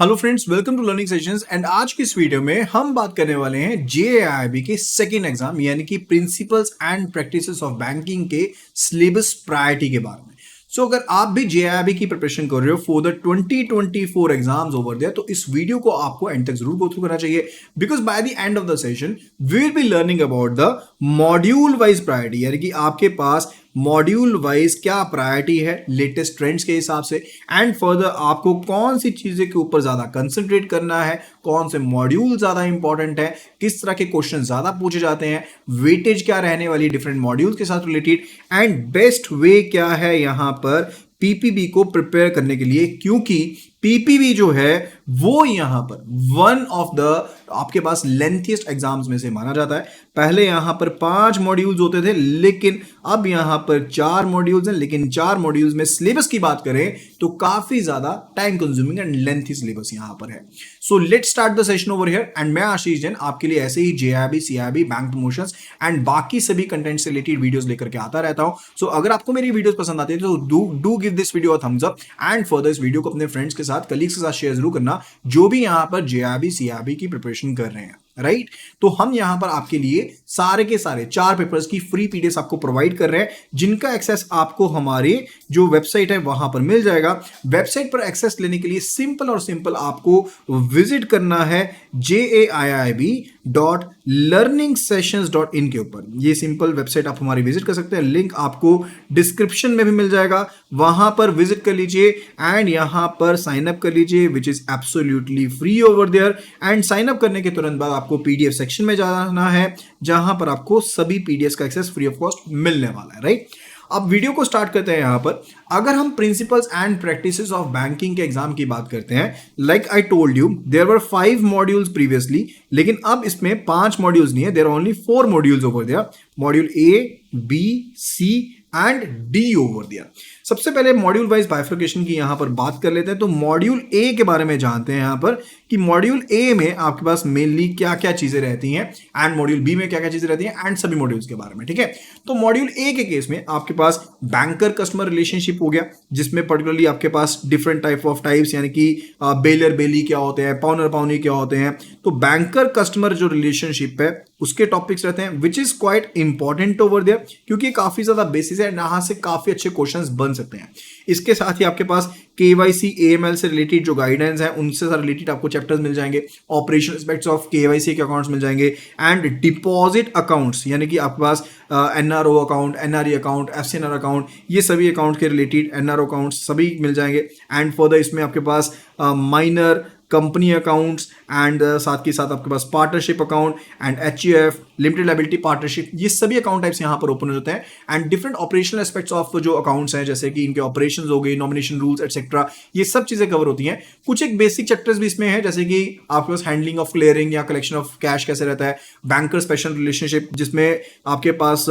Hello friends, welcome to learning sessions. And आज की इस वीडियो में हम बात करने वाले हैं जेएआईबी के सेकंड एग्जाम यानी कि principles and practices of banking के सिलेबस प्रायोरिटी के बारे में। अगर आप भी जेएआईबी की प्रिपरेशन कर रहे हो for the 2024 exams over there, तो इस वीडियो को आपको एंड तक जरूर गो थ्रू करना चाहिए, because by the end of the session we will be learning about the module wise priority, यानी कि आपके पास मॉड्यूल वाइज क्या प्रायोरिटी है लेटेस्ट ट्रेंड्स के हिसाब से, एंड फर्दर आपको कौन सी चीजें के ऊपर ज्यादा कंसंट्रेट करना है, कौन से मॉड्यूल ज्यादा इंपॉर्टेंट है, किस तरह के क्वेश्चन ज्यादा पूछे जाते हैं, वेटेज क्या रहने वाली डिफरेंट मॉड्यूल्स के साथ रिलेटेड, एंड बेस्ट वे क्या है यहां पर पीपीबी को प्रिपेयर करने के लिए, क्योंकि पीपीबी जो है वो यहां पर वन ऑफ द आपके पास लेंथीएस्ट एग्जाम्स में से माना जाता है। पहले यहां पर 5 मॉड्यूल्स होते थे, लेकिन अब यहां पर 4 मॉड्यूल्स हैं, लेकिन 4 मॉड्यूल्स में सिलेबस की बात करें तो काफी ज्यादा time consuming and lengthy syllabus यहां पर है। So let's start the session over here, and मैं आशीष जैन आपके लिए ऐसे ही JAIIB, CAIIB, bank promotions and बाकी सभी कंटेंट से रिलेटेड वीडियोस लेकर के आता रहता हूं। सो अगर आपको मेरी वीडियोस पसंद आती है तो do give this video a thumbs up, and further इस वीडियो को अपने फ्रेंड्स के साथ, कलीग्स के साथ शेयर जरूर करना जो भी यहां पर जेआईबी, सीआईबी की प्रिपरेशन कर रहे हैं, राइट। तो हम यहां पर आपके लिए सारे के सारे 4 पेपर्स की फ्री पीडीएफ आपको प्रोवाइड कर रहे हैं, जिनका एक्सेस आपको हमारे जो वेबसाइट है वहां पर मिल जाएगा। वेबसाइट पर एक्सेस लेने के लिए सिंपल और सिंपल आपको विजिट करना है jaiib.learningsessions.in के ऊपर। ये सिंपल वेबसाइट आप हमारी विजिट कर सकते हैं, लिंक आपको डिस्क्रिप्शन में भी मिल जाएगा, वहां पर विजिट कर लीजिए एंड यहां पर साइन अप कर लीजिए, which is absolutely free over there. And sign up करने के तुरंत बाद आपको पीडीएफ सेक्शन में जाना है, जहां पर आपको सभी पीडीएफ का एक्सेस फ्री ऑफ कॉस्ट मिलने वाला है, राइट। अब वीडियो को स्टार्ट करते हैं। यहां पर अगर हम principles and practices of banking के एग्जाम की बात करते हैं, like I told you there were 5 modules previously, लेकिन अब इसमें 5 मॉड्यूल्स नहीं है, there are only 4 modules over there, module A, B, C and D over दिया। सबसे पहले मॉड्यूल वाइज बाइफर्केशन की यहां पर बात कर लेते हैं। तो मॉड्यूल ए के बारे में जानते हैं यहां पर कि मॉड्यूल ए में आपके पास मेनली क्या क्या चीजें रहती हैं, एंड मॉड्यूल बी में क्या क्या चीजें रहती हैं, एंड सभी मॉड्यूल्स के बारे में, ठीक है। तो मॉड्यूल ए के केस में आपके पास बैंकर कस्टमर रिलेशनशिप हो गया, जिसमें पर्टिकुलरली आपके पास डिफरेंट टाइप ऑफ टाइप्स, यानी कि बेलर बेली क्या होते हैं, पाउनर पाउनी क्या होते हैं। तो बैंकर कस्टमर जो रिलेशनशिप है उसके टॉपिक्स रहते हैं, which is quite important over there, क्योंकि काफी ज्यादा बेसिस है, यहां से काफी अच्छे क्वेश्चंस बन सकते हैं। इसके साथ ही आपके पास केवाईसी एएमएल से रिलेटेड जो गाइडेंस है उनसे रिलेटेड आपको चैप्टर्स मिल जाएंगे, ऑपरेशन एस्पेक्ट्स ऑफ केवाईसी के अकाउंट्स मिल जाएंगे, एंड डिपॉजिट अकाउंट्स, यानी कि आपके पास NRO account, NRE account, FCNR account, ये सभी अकाउंट के रिलेटेड एनआरओ अकाउंट्स सभी मिल जाएंगे। एंड फर्दर इसमें आपके पास माइनर कंपनी अकाउंट्स एंड साथ के साथ आपके पास partnership account and HUF, limited liability partnership, ये सभी अकाउंट टाइप्स यहां पर ओपन होते हैं। And different operational aspects of जो अकाउंट्स हैं, जैसे कि इनके ऑपरेशंस हो गए, नॉमिनेशन रूल्स एटसेट्रा, ये सब चीजें कवर होती हैं। कुछ एक बेसिक चैप्टर्स भी इसमें है, जैसे कि आपके पास हैंडलिंग ऑफ क्लियरिंग या कलेक्शन ऑफ कैश कैसे रहता है, बैंकर स्पेशल रिलेशनशिप, जिसमें आपके पास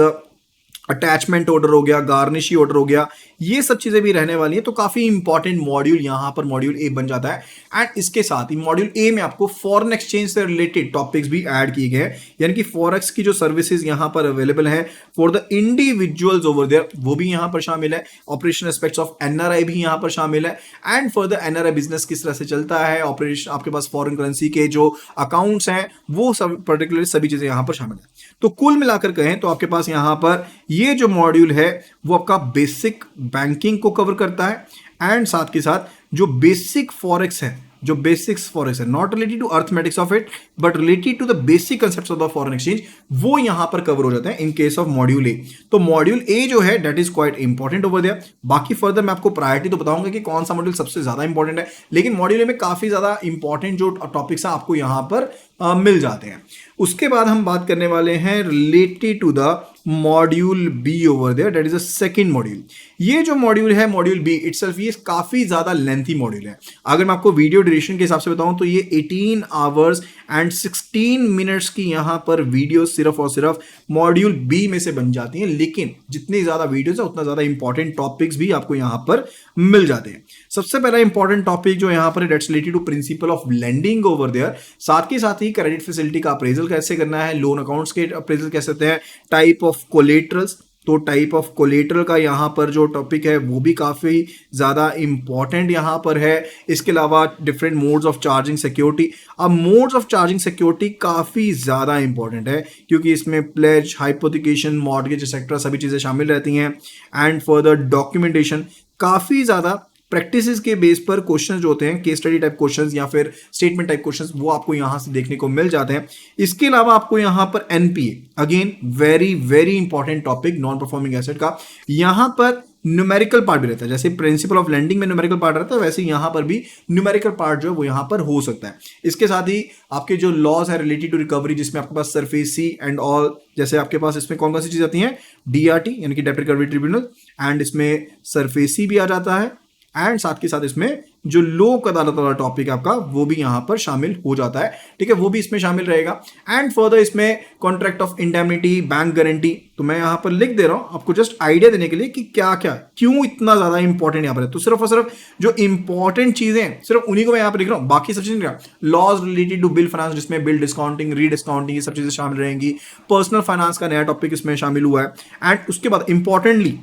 अटैचमेंट ऑर्डर हो गया, गार्निशी ऑर्डर हो गया, ये सब चीजें भी रहने वाली हैं। तो काफी इंपॉर्टेंट मॉड्यूल यहां पर मॉड्यूल ए बन जाता है। एंड इसके साथ ही मॉड्यूल ए में आपको फॉरेन एक्सचेंज से रिलेटेड टॉपिक्स भी ऐड किए गए हैं, यानी कि फॉरेक्स की जो सर्विसेज यहां पर अवेलेबल है for the individuals over there, वो भी यहां पर शामिल है। ऑपरेशन एस्पेक्ट्स ऑफ एनआरआई भी यहां पर शामिल है, एंड फर्दर एनआरआई बिजनेस किस तरह से चलता है, ऑपरेशन आपके पास फॉरेन करेंसी के जो अकाउंट्स हैं वो सब पर्टिकुलर सभी चीजें यहां पर शामिल है। तो कुल मिलाकर कहें तो आपके पास यहां पर ये जो मॉड्यूल है वो आपका बेसिक बैंकिंग को कवर करता है, एंड साथ के साथ जो बेसिक फॉरेक्स है, जो बेसिक्स फॉरेक्स है, not related to arithmetics of it but related to the basic concepts of the foreign exchange, वो यहां पर कवर हो जाते हैं in case of module A. तो मॉड्यूल ए जो है that is quite important over there. बाकी फर्दर मैं आपको प्रायोरिटी तो बताऊंगा कि कौन सा मॉड्यूल सबसे ज्यादा इंपॉर्टेंट है, लेकिन मॉड्यूल ए में काफी ज्यादा इंपॉर्टेंट जो टॉपिक्स है आपको यहां पर मिल जाते हैं। उसके बाद हम बात करने वाले हैं related to the module B over there, that is a second module. ये जो मॉड्यूल है मॉड्यूल बी इटसेल्फ, ये काफी ज्यादा लेंथी मॉड्यूल है। अगर मैं आपको वीडियो ड्यूरेशन के हिसाब से बताऊं तो ये 18 आवर्स एंड 16 मिनट्स की यहां पर वीडियो सिर्फ और सिर्फ मॉड्यूल बी में से बन जाती हैं, लेकिन जितनी ज्यादा वीडियोस है उतना ज्यादा इंपॉर्टेंट टॉपिक्स भी आपको यहां पर मिल जाते हैं। सबसे पहला इंपॉर्टेंट टॉपिक जो यहां पर that's related to principle of lending over there, साथ ही क्रेडिट फैसिलिटी का अप्रेजल कैसे करना है, लोन अकाउंट्स के अप्रेजल कैसे होते हैं, टाइप ऑफ कोलेटरल्स, तो टाइप ऑफ कोलेटरल का यहाँ पर जो टॉपिक है वो भी काफ़ी ज़्यादा इंपॉर्टेंट यहाँ पर है। इसके अलावा different modes of charging security. अब मोड्स ऑफ चार्जिंग सिक्योरिटी काफ़ी ज़्यादा इंपॉर्टेंट है क्योंकि इसमें प्लेज, हाइपोथिकेशन, मॉर्गेज एक्सेट्रा सभी चीज़ें शामिल रहती हैं। एंड फर्दर डॉक्यूमेंटेशन, काफ़ी ज़्यादा प्रैक्टिसेस के बेस पर क्वेश्चंस जो होते हैं, केस स्टडी टाइप क्वेश्चंस या फिर स्टेटमेंट टाइप क्वेश्चंस, वो आपको यहां से देखने को मिल जाते हैं। इसके अलावा आपको यहां पर NPA, again very very important topic non performing asset का, यहां पर न्यूमेरिकल पार्ट भी रहता है। जैसे प्रिंसिपल ऑफ लेंडिंग में न्यूमेरिकल पार्ट रहता है, वैसे यहां पर भी न्यूमेरिकल पार्ट जो है वो यहां पर हो सकता है। इसके साथ ही आपके जो लॉज है रिलेटेड टू रिकवरी, जिसमें आपके पास सरफेसी एंड ऑल, जैसे आपके पास इसमें कौन कौन सी चीज आती हैं, डीआरटी यानी कि डेब्ट रिकवरी ट्रिब्यूनल, एंड इसमें सरफेसी भी आ जाता है, एंड साथ के साथ इसमें जो लोक अदालत वाला टॉपिक है आपका वो भी यहां पर शामिल हो जाता है। ठीक है, वो भी इसमें शामिल रहेगा। एंड फर्दर इसमें contract of indemnity, bank guarantee, तो मैं यहां पर लिख दे रहा हूं आपको जस्ट आइडिया देने के लिए कि क्या क्या क्यों इतना ज्यादा इंपॉर्टेंट यहां पर है। तो सिर्फ और सिर्फ जो इंपॉर्टेंट चीजें हैं सिर्फ उन्हीं को मैं यहां पर लिख रहा हूं, बाकी सब चीजें नहीं रहा। Laws related to bill finance, जिसमें बिल डिस्काउंटिंग, रीडिस्काउंटिंग, ये सब चीजें शामिल रहेंगी। पर्सनल फाइनेंस का नया टॉपिक इसमें शामिल हुआ है। एंड उसके बाद इंपॉर्टेंटली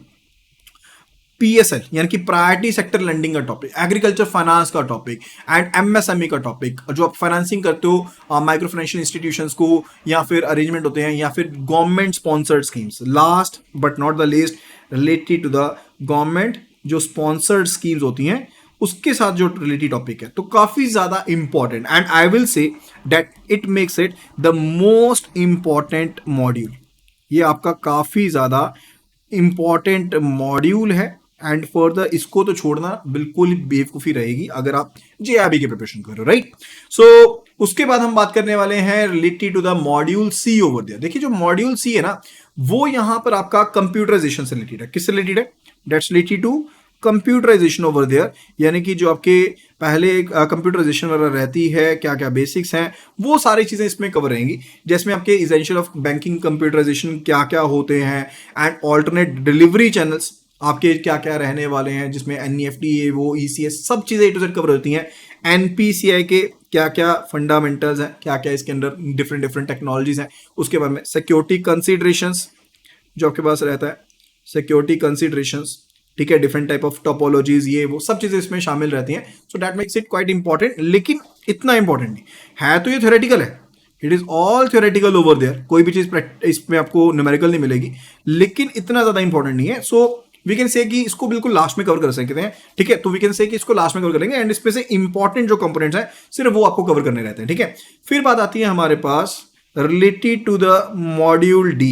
पीएसएल यानी कि प्रायोरिटी सेक्टर लेंडिंग का टॉपिक, एग्रीकल्चर फाइनेंस का टॉपिक, एंड एमएसएमई का टॉपिक, जो आप फाइनेंसिंग करते हो माइक्रो फाइनेंशियल इंस्टीट्यूशंस को, या फिर अरेंजमेंट होते हैं, या फिर government sponsored schemes. Last but not the least, related to the government जो स्पॉन्सर्ड स्कीम्स होती हैं उसके साथ जो रिलेटेड टॉपिक है, तो काफी ज्यादा important. And I will say that it makes it the most important module. ये आपका काफी ज्यादा इंपॉर्टेंट मॉड्यूल है। एंड फर्दर इसको तो छोड़ना बिल्कुल बेवकूफी रहेगी अगर आप जेआरबी की प्रिपरेशन कर रहे हो, राइट। सो उसके बाद हम बात करने वाले हैं related to the module C over there. देखिए जो मॉड्यूल सी है ना, वो यहां पर आपका कंप्यूटराइजेशन से रिलेटेड है। किससे रिलेटेड है? That's related to computerisation over there, यानी कि जो आपके पहले कंप्यूटराइजेशन वगैरह रहती है, क्या क्या बेसिक्स हैं, वो सारी चीजें इसमें कवर रहेंगी। जिसमें आपके इसेंशियल ऑफ बैंकिंग कंप्यूटराइजेशन क्या क्या होते हैं, एंड ऑल्टरनेट डिलीवरी चैनल्स आपके क्या क्या रहने वाले हैं, जिसमें एनईएफटी, वो ईसीएस, सब चीजें ए टू जेड कवर होती हैं। एनपीसीआई के क्या क्या फंडामेंटल्स हैं, क्या क्या इसके अंदर डिफरेंट डिफरेंट टेक्नोलॉजीज हैं, उसके बारे में सिक्योरिटी कंसिडरेशंस जो आपके पास रहता है, सिक्योरिटी कंसिडरेशंस, ठीक है, डिफरेंट टाइप ऑफ टोपोलॉजीज, ये वो सब चीजें इसमें शामिल रहती हैं। So that makes it quite important, लेकिन इतना इंपॉर्टेंट नहीं है। तो ये थ्योरेटिकल है, it is all theoretical over there, कोई भी चीज इसमें आपको न्यूमेरिकल नहीं मिलेगी, लेकिन इतना ज्यादा इंपॉर्टेंट नहीं है। सो वी कैन से कि इसको बिल्कुल लास्ट में कवर कर सकते हैं, ठीक है। तो वी कैन से कि इसको लास्ट में कवर करेंगे, एंड इसमें से इंपॉर्टेंट जो कंपोनेंट्स हैं सिर्फ वो आपको कवर करने रहते हैं, ठीक है। फिर बात आती है हमारे पास related to the module D.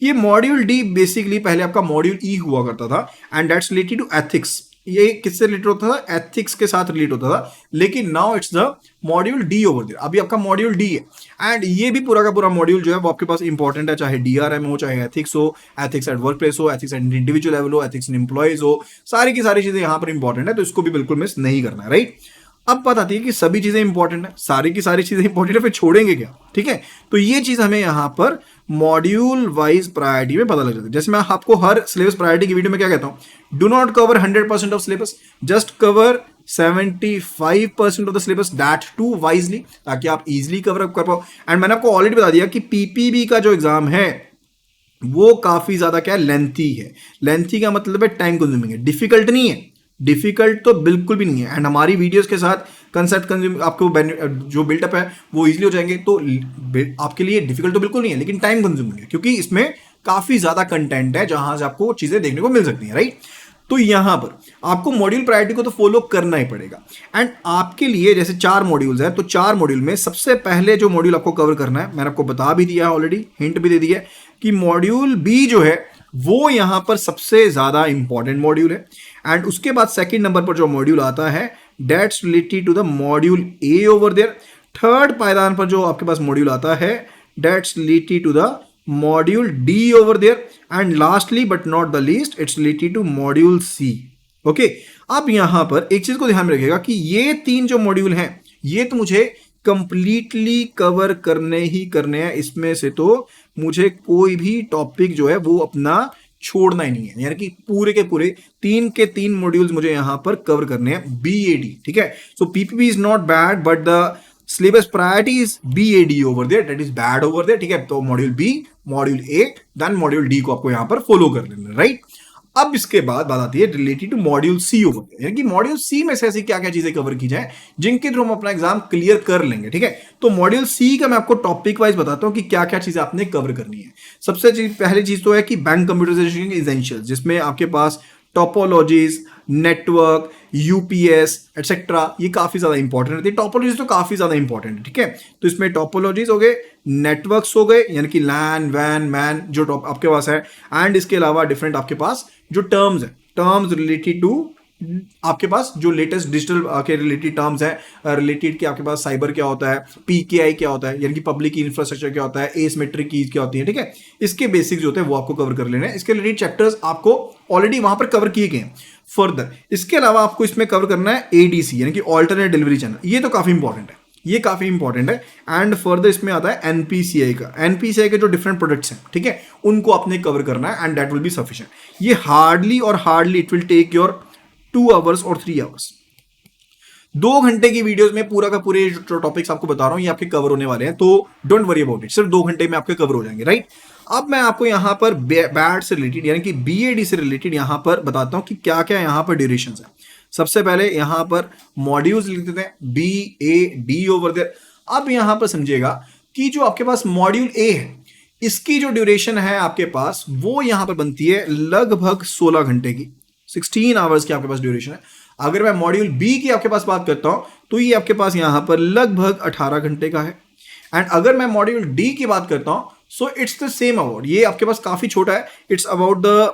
ये मॉड्यूल डी बेसिकली पहले आपका मॉड्यूल ई हुआ करता था, and that's related to ethics. ये किससे रिलेटेड होता था? एथिक्स के साथ रिलेट होता था, लेकिन now it's the module D over there. अभी आपका मॉड्यूल डी है, एंड ये भी पूरा का पूरा मॉड्यूल जो है वो आपके पास इंपॉर्टेंट है, चाहे डीआरएम हो, चाहे एथिक्स हो, एथिक्स एट वर्क प्लेस हो, एथिक्स एट इंडिविजुअल लेवल हो, एथिक्स इन एम्प्लॉइज हो, सारी की सारी चीजें यहां पर इंपॉर्टेंट है, तो इसको भी बिल्कुल मिस नहीं करना है, राइट। अब बात आती है कि सभी चीजें इंपॉर्टेंट है, सारी की सारी चीजें इंपॉर्टेंट है, फिर छोड़ेंगे क्या, ठीक है। तो ये चीज हमें यहां पर मॉड्यूल वाइज प्रायोरिटी में पता लग जाता है। जैसे मैं आपको हर सिलेबस प्रायोरिटी की वीडियो में क्या कहता हूं, do not cover 100% of syllabus, just cover 75% of the syllabus, that too wisely, ताकि आप इजीली कवर अप कर पाओ। एंड मैंने आपको ऑलरेडी बता दिया कि पीपीबी का जो एग्जाम है वो काफी ज्यादा क्या है, लेंथी का मतलब है टाइम कंज्यूमिंग है, डिफिकल्ट नहीं है, डिफिकल्ट तो बिल्कुल भी नहीं है। एंड हमारी वीडियोस के साथ कंसेप्ट कंज्यूम आपको जो बिल्डअप है वो इजीली हो जाएंगे। तो आपके लिए डिफिकल्ट तो बिल्कुल नहीं है, लेकिन टाइम कंज्यूमिंग है, क्योंकि इसमें काफी ज्यादा कंटेंट है जहां से आपको चीजें देखने को मिल सकती हैं, राइट। तो यहां पर आपको मॉड्यूल प्रायोरिटी को तो फॉलो करना ही पड़ेगा। एंड आपके लिए जैसे 4 मॉड्यूल्स हैं, तो 4 मॉड्यूल में सबसे पहले जो मॉड्यूल आपको कवर करना है, मैंने आपको बता भी दिया है ऑलरेडी, हिंट भी दे दिया है कि मॉड्यूल बी जो है वो यहां पर सबसे ज्यादा इंपॉर्टेंट मॉड्यूल है। एंड उसके बाद सेकंड नंबर पर जो मॉड्यूल आता है that's related to the module A over there. Third पायदान पर जो आपके पास मॉड्यूल आता है that's related to the module D over there. And lastly but not the least it's related to module C, okay. अब यहां पर एक चीज को ध्यान में रखिएगा कि ये 3 जो मॉड्यूल हैं ये तो मुझे कंप्लीटली कवर करने ही करने हैं, इसमें से तो मुझे कोई भी टॉपिक जो है वो अपना छोड़ना ही नहीं है, यानी कि पूरे के पूरे 3 के 3 मॉड्यूल्स मुझे यहां पर कवर करने हैं, बीएडी, ठीक है। So PPP is not bad, but the syllabus priorities BAD over there, that is bad over there, ठीक है। तो module B, module A, then module D को आपको यहां पर फॉलो कर लेना, राइट। अब इसके बाद बात आती है related to module C over there, यानी कि मॉड्यूल सी में से ऐसी क्या क्या चीजें कवर की जाए जिनके थ्रू हम अपना एग्जाम क्लियर कर लेंगे, ठीक है। तो मॉड्यूल सी का मैं आपको टॉपिक वाइज बताता हूं कि क्या क्या चीजें आपने कवर करनी है। सबसे पहली चीज तो है कि बैंक कंप्यूटराइजेशन एसेंशियल, जिसमें आपके पास टोपोलॉजीज, नेटवर्क, यूपीएस एटसेट्रा, ये काफी ज्यादा इंपॉर्टेंट रहती है। टोपोलॉजीज तो काफी ज्यादा इंपॉर्टेंट है, ठीक है। तो इसमें टोपोलॉजीज हो गए, नेटवर्क्स हो गए, यानी कि लैन वैन मैन जो आपके पास है, एंड इसके अलावा डिफरेंट आपके पास जो टर्म्स है, टर्म्स रिलेटेड टू आपके पास जो लेटेस्ट डिजिटल के रिलेटेड टर्म्स है, रिलेटेड कि आपके पास साइबर क्या होता है, PKI क्या होता है, यानी कि पब्लिक इंफ्रास्ट्रक्चर क्या होता है, एसिमेट्रिक कीज क्या होती है, ठीक है। इसके बेसिक्स जो होते हैं वो आपको कवर कर लेने हैं। इसके रिलेटेड चैप्टर्स आपको ऑलरेडी वहां पर कवर किए गए हैं। फर्दर इसके अलावा आपको इसमें कवर करना है ADC, यानी कि ऑल्टरनेट डिलीवरी चैनल, ये तो काफी इंपॉर्टेंट है, ये काफी इंपॉर्टेंट है। एंड फर्दर इसमें आता है NPCI का, NPCI के जो डिफरेंट प्रोडक्ट्स हैं, ठीक है, उनको आपने कवर करना है, and that will be sufficient. ये hardly it will take your 2 hours और 3 आवर्स। 2 घंटे की वीडियोस में पूरा का पूरे जो टॉपिक्स आपको बता रहा हूं ये आपके कवर होने वाले हैं, तो डोंट वरी अबाउट इट, सिर्फ 2 घंटे में आपके कवर हो जाएंगे, राइट। अब मैं आपको यहां पर बैड से रिलेटेड यानी कि BAD से रिलेटेड यहां पर बताता हूं कि क्या क्या यहां पर ड्यूरेशन है। सबसे पहले यहां पर मॉड्यूल्स लिख देते हैं BAD ओवर देयर। अब यहां पर समझिएगा कि जो आपके पास मॉड्यूल ए है, इसकी जो ड्यूरेशन है आपके पास वो यहां पर बनती है लगभग 16 घंटे की, 16 आवर्स की आपके पास ड्यूरेशन है। अगर मैं मॉड्यूल बी की आपके पास बात करता हूं तो ये आपके पास यहां पर लगभग 18 घंटे का है। एंड अगर मैं मॉड्यूल डी की बात करता हूं so it's the same about, ये आपके पास काफी छोटा है, it's about the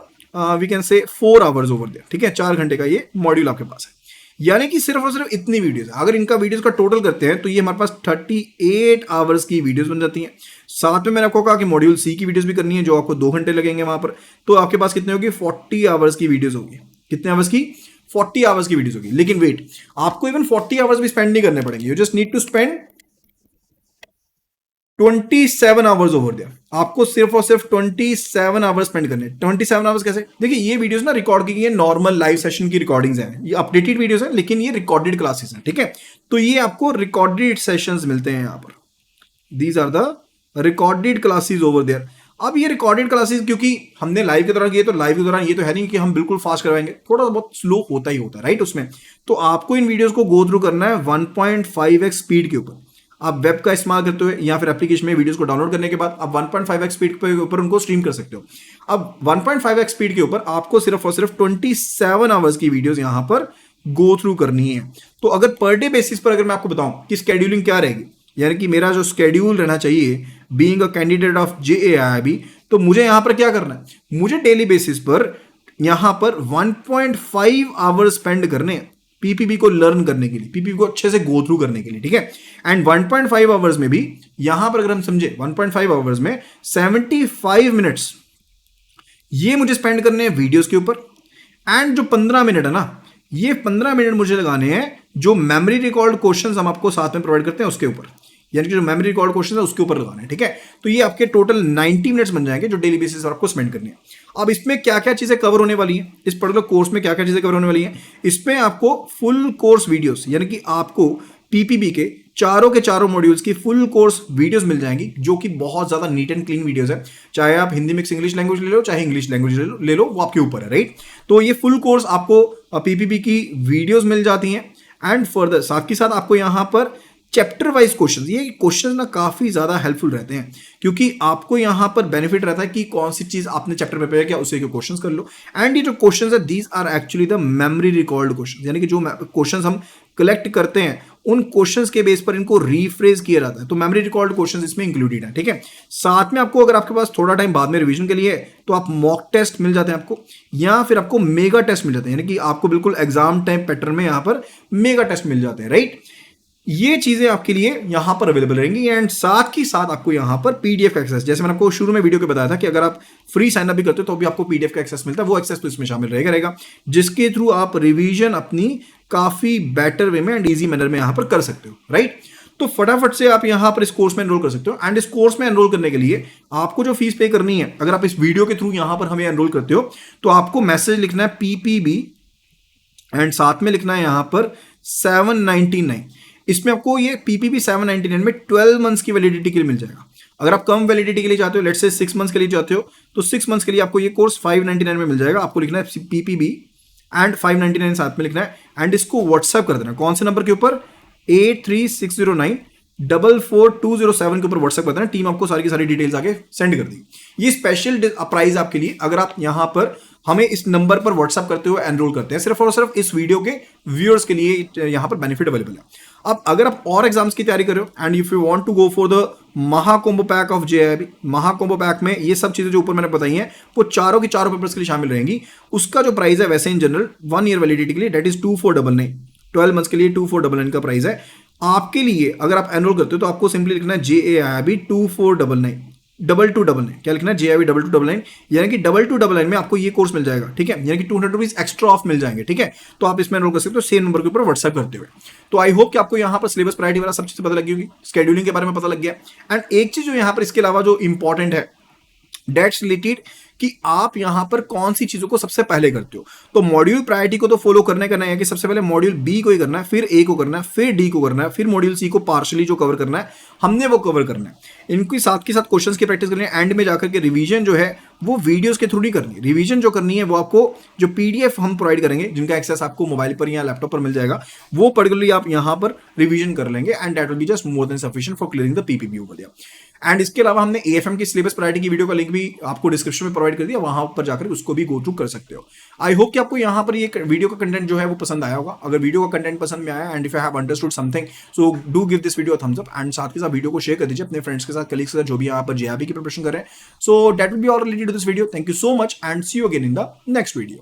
we can say 4 hours over there, ठीक है। 4 घंटे का ये मॉड्यूल आपके पास है, यानी कि सिर्फ और सिर्फ इतनी वीडियोस है। अगर इनका वीडियोस का टोटल करते हैं तो ये हमारे पास 38 आवर्स की वीडियोस बन जाती हैं। साथ में मैंने आपको कहा कि मॉड्यूल सी की वीडियोस भी करनी है जो आपको 2 घंटे लगेंगे वहां पर, तो आपके पास कितने होगी 40 आवर्स की वीडियोस होगी। कितने आवर्स की 40 आवर्स की वीडियोस होगी। लेकिन वेट, आपको इवन 40 आवर्स भी स्पेंड नहीं करने पड़ेंगे, you just need to spend 27 hours over there. आपको सिर्फ और सिर्फ 27 आवर्स स्पेंड करने। 27 आवर्स कैसे? देखिए ये वीडियोस ना रिकॉर्ड की गई है, नॉर्मल लाइव सेशन की रिकॉर्डिंग्स हैं, ये अपडेटेड वीडियोस हैं लेकिन ये रिकॉर्डेड क्लासेस हैं, ठीक है। तो ये आपको रिकॉर्डेड सेशंस मिलते हैं यहाँ पर, these are the recorded classes over there. अब ये रिकॉर्डेड क्लासेस क्योंकि हमने लाइव के दौरान किए, तो लाइव के दौरान ये तो है नहीं कि हम बिल्कुल फास्ट करवाएंगे, थोड़ा बहुत स्लो होता ही होता है, राइट। उसमें तो आपको इन वीडियोस को गो थ्रू करना है 1.5x स्पीड के ऊपर। आप वेब का इस्तेमाल करते हुए या फिर एप्लीकेशन में वीडियोस को डाउनलोड करने के बाद आप 1.5x स्पीड के ऊपर उनको स्ट्रीम कर सकते हो। अब 1.5x स्पीड के ऊपर आपको सिर्फ और सिर्फ 27 आवर्स की वीडियोस यहां पर गो थ्रू करनी है। तो अगर पर डे बेसिस पर अगर मैं आपको बताऊं कि स्केड्यूलिंग क्या रहेगी, यानी कि मेरा जो स्केड्यूल रहना चाहिए being a candidate of JAIIB, तो मुझे यहां पर क्या करना है, मुझे डेली बेसिस पर यहां पर 1.5 आवर्स स्पेंड करने हैं PPB को लर्न करने के लिए, PPB को अच्छे से गो थ्रू करने के लिए, ठीक है। एंड 1.5 आवर्स में भी यहां पर अगर हम समझे 1.5 आवर्स में 75 मिनट्स ये मुझे स्पेंड करने हैं वीडियोस के ऊपर। एंड जो 15 मिनट है ना, ये 15 मिनट मुझे लगाने हैं जो मेमोरी रिकॉर्ड क्वेश्चंस हम आपको साथ में प्रोवाइड करते हैं उसके ऊपर, यानी कि जो मेमोरी रिकॉर्ड क्वेश्चन है उसके ऊपर लगाना है, ठीक है। तो ये आपके टोटल 90 मिनट्स बन जाएंगे जो डेली बेसिस पर आपको स्पेंड करनी है। अब इसमें क्या क्या चीजें कवर होने वाली हैं, इस पर्टिकुलर कोर्स में क्या क्या चीजें कवर होने वाली हैं, इसमें आपको फुल कोर्स वीडियोस, यानी कि आपको PPB के चारों के चारों मॉड्यूल्स की फुल कोर्स वीडियोस मिल जाएंगी जो कि बहुत ज्यादा नीट एंड क्लीन वीडियोस है। चाहे आप हिंदी मिक्स इंग्लिश लैंग्वेज ले लो, चाहे इंग्लिश लैंग्वेज ले लो, वो आपके ऊपर है, राइट। तो ये फुल कोर्स आपको PPB की वीडियोस मिल जाती हैं। एंड फर्दर साथ के साथ आपको यहां पर चैप्टर वाइज क्वेश्चंस, ये क्वेश्चंस ना काफी ज्यादा हेल्पफुल रहते हैं क्योंकि आपको यहां पर बेनिफिट रहता है कि कौन सी चीज आपने चैप्टर में किया उससे के क्वेश्चंस कर लो। एंड ये जो क्वेश्चंस है these are actually the memory record questions, यानी कि जो क्वेश्चंस हम कलेक्ट करते हैं उन क्वेश्चंस के बेस पर इनको रीफ्रेज किया जाता है, तो मेमोरी रिकॉर्ड क्वेश्चंस इसमें इंक्लूडेड है, ठीक है। साथ में आपको अगर आपके पास थोड़ा टाइम बाद में रिवीजन के लिए तो आप मॉक टेस्ट मिल जाते हैं आपको, या फिर आपको मेगा टेस्ट मिल जाते हैं, यानी कि आपको बिल्कुल एग्जाम टाइम पैटर्न में यहां पर मेगा टेस्ट मिल जाते हैं, राइट। ये चीजें आपके लिए यहां पर अवेलेबल रहेंगी। एंड साथ ही साथ आपको यहां पर PDF का एक्सेस, जैसे मैंने आपको शुरू में वीडियो के बताया था कि अगर आप फ्री साइन अप भी करते हो तो भी आपको PDF का एक्सेस मिलता है, वो एक्सेस तो इसमें शामिल रहेगा जिसके थ्रू आप रिवीजन अपनी काफी बेटर वे में एंड ईजी मैनर में यहां पर कर सकते हो, राइट। तो फटाफट से आप यहां पर इस कोर्स में एनरोल कर सकते हो। एंड इस कोर्स में एनरोल करने के लिए आपको जो फीस पे करनी है, अगर आप इस वीडियो के थ्रू यहां पर हमें एनरोल करते हो तो आपको मैसेज लिखना है PPB एंड साथ में लिखना है यहां पर 799। इसमें आपको ये पीपीपी 799 में 12 मंथ्स की वैलिडिटी के लिए मिल जाएगा। अगर आप कम वैलिडिटी के लिए चाहते हो, लेट्स से 6 मंथ्स के लिए चाहते हो, तो 6 मंथ्स के लिए आपको ये कोर्स 599 में मिल जाएगा। आपको लिखना है पीपीबी एंड 599 साथ में लिखना है, एंड इसको व्हाट्सएप कर देना। कौन से नंबर के ऊपर? 8360944207 के ऊपर व्हाट्सएप कर देना। टीम आपको सारी की सारी डिटेल्स आगे सेंड कर देगी। ये स्पेशल प्राइस आपके लिए, अगर आप यहां पर हमें इस नंबर पर व्हाट्सएप करते हुए एनरोल करते हैं, सिर्फ और सिर्फ इस वीडियो के व्यूअर्स के लिए यहां पर बेनिफिट अवेलेबल है। अब अगर आप और एग्जाम्स की तैयारी कर रहे हो and if you want to go for the महाकोम्बो पैक ऑफ जेआईबी, महाकोम्बो पैक में ये सब चीजें जो ऊपर मैंने बताई हैं वो चारों की चारों पेपर्स के लिए शामिल रहेंगी। उसका जो प्राइस है वैसे इन जनरल 1 ईयर वैलिडिटी के लिए दैट इज 2499, 12 मंथ्स के लिए 2499 का प्राइस है। आपके लिए अगर आप एनरोल करते हो तो आपको सिंपली लिखना है JAIB 2499 2299। क्या लिखना है? JIB 2299, यानी कि 2299 में आपको ये कोर्स मिल जाएगा, ठीक है, यानी कि 200 रुपीज एक्स्ट्रा ऑफ मिल जाएंगे, ठीक है। तो आप इसमें एनरोल कर सकते हो सेम नंबर के ऊपर व्हाट्सएप करते हुए। तो आई होप कि आपको यहाँ पर सिलेबस प्रायोरिटी वाला सब चीज पता लगी होगी, स्केड्यूलिंग के बारे में पता लग गया। एंड एक चीज जो यहाँ पर इसके अलावा जो इंपॉर्टेंट है दैट्स रिलेटेड कि आप यहां पर कौन सी चीजों को सबसे पहले करते हो। तो मॉड्यूल प्रायोरिटी को तो फॉलो करने का नहीं है कि सबसे पहले मॉड्यूल बी को ही करना है, फिर ए को करना है, फिर डी को करना है, फिर मॉड्यूल सी को पार्शली जो कवर करना है हमने वो कवर करना है। इनकी साथ के साथ क्वेश्चंस की प्रैक्टिस करनी है। एंड में जाकर के रिवीजन जो है वो वीडियोस के थ्रू नहीं करनी। रिवीजन जो करनी है वो आपको जो पीडीएफ हम प्रोवाइड करेंगे, जिनका एक्सेस आपको मोबाइल पर या लैपटॉप पर मिल जाएगा, वो पर्टिकुलरली आप यहां पर रिवीजन कर लेंगे and that will be just more than sufficient for clearing the PPB over there. And इसके अलावा हमने एएफएम की सिलेबस प्रायोरिटी की वीडियो का लिंक भी आपको डिस्क्रिप्शन में प्रोवाइड कर दिया, वहां पर जाकर उसको भी गो थ्रू कर सकते हो। आई होप कि आपको यहाँ पर ये वीडियो का कंटेंट जो है वो पसंद आया होगा। अगर वीडियो का कंटेंट पसंद में आया and if you have understood something so do give this video Thums up, and साथ के साथ वीडियो को शेयर कर दीजिए अपने फ्रेंड्स के साथ, कलीग्स के साथ, जो भी यहाँ पर जेआईबी की प्रिपरेशन कर रहे हैं। So that will be all related to this video. Thank you so much and see you again in the next video.